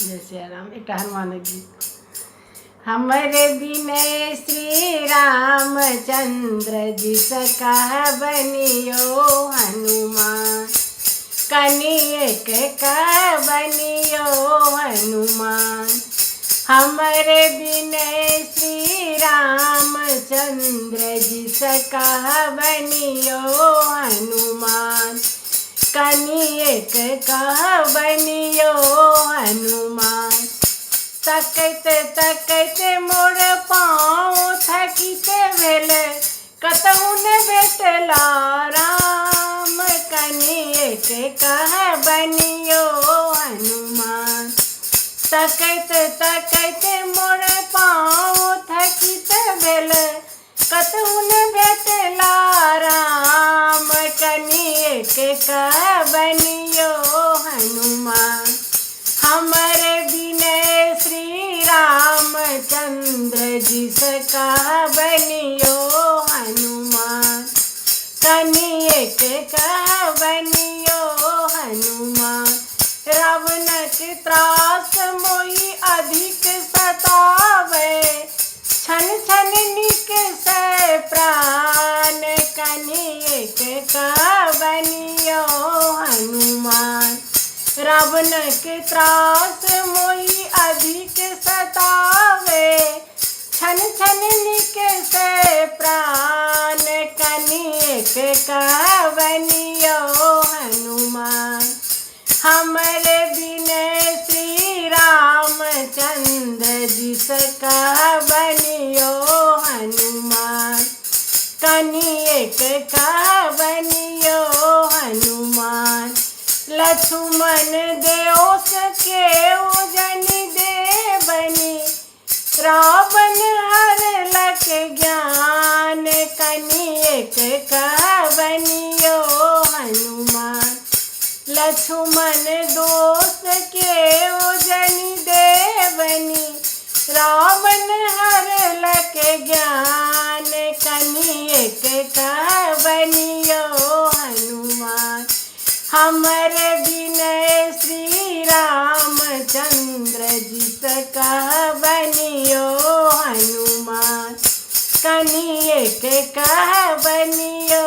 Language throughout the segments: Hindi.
जय सिया राम। एक हनुमान गीत। हमरे बिनय श्री रामचंद्र जी कह बनियो हनुमान, कनिएक कह बनियो हनुमान। हमरे बिनय श्री रामचंद्र जी कह बनियो हनुमान, कनिएक कह बनियो हनुमान। तकैत तकैत मोर पाँव थकित भेल, कतहु न भेटला राम, कनिएक कह बनियो हनुमान। तकैत तकैत मोर पाँव थकित भेल, कतहु न भेटला राम, कनिएक कह बनियो हनुमान। हमरे बिनय श्री रामचंद्र जी कह बनियो हनुमान, कनिएक कह बनियो हनुमान। रावणक त्रास मोहि अधिक सतावे, छन छन निकसै प्राण, कनिएक कह बनियो हनुमान। रावणक त्रास मोहि अधिक सतावे, छन छन निकसै प्राण, कनिएक कह बनियो हनुमान। हमरे बिनय श्री रामचंद्र जी कह बनियो हनुमान, कनिएक कह बनियो हनुमान। लक्ष्मण देव केउ जनि देवनि, रावण हरलक ज्ञान, कनिएक कह बनियो हनुमान। लक्ष्मण दोष केउ जनि देवनि, रावण हरलक ज्ञान, कनिएक कह बनियो हनुमान। हमरे बिनय श्री रामचंद्र जी कह बनियो हनुमान, कनिएक कह बनियो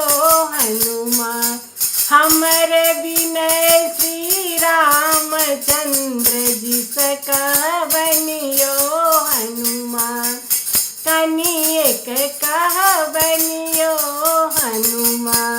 हनुमान। हमरे बिनय श्री रामचंद्र जी कह बनियो हनुमान, कनिएक कह बनियो हनुमान।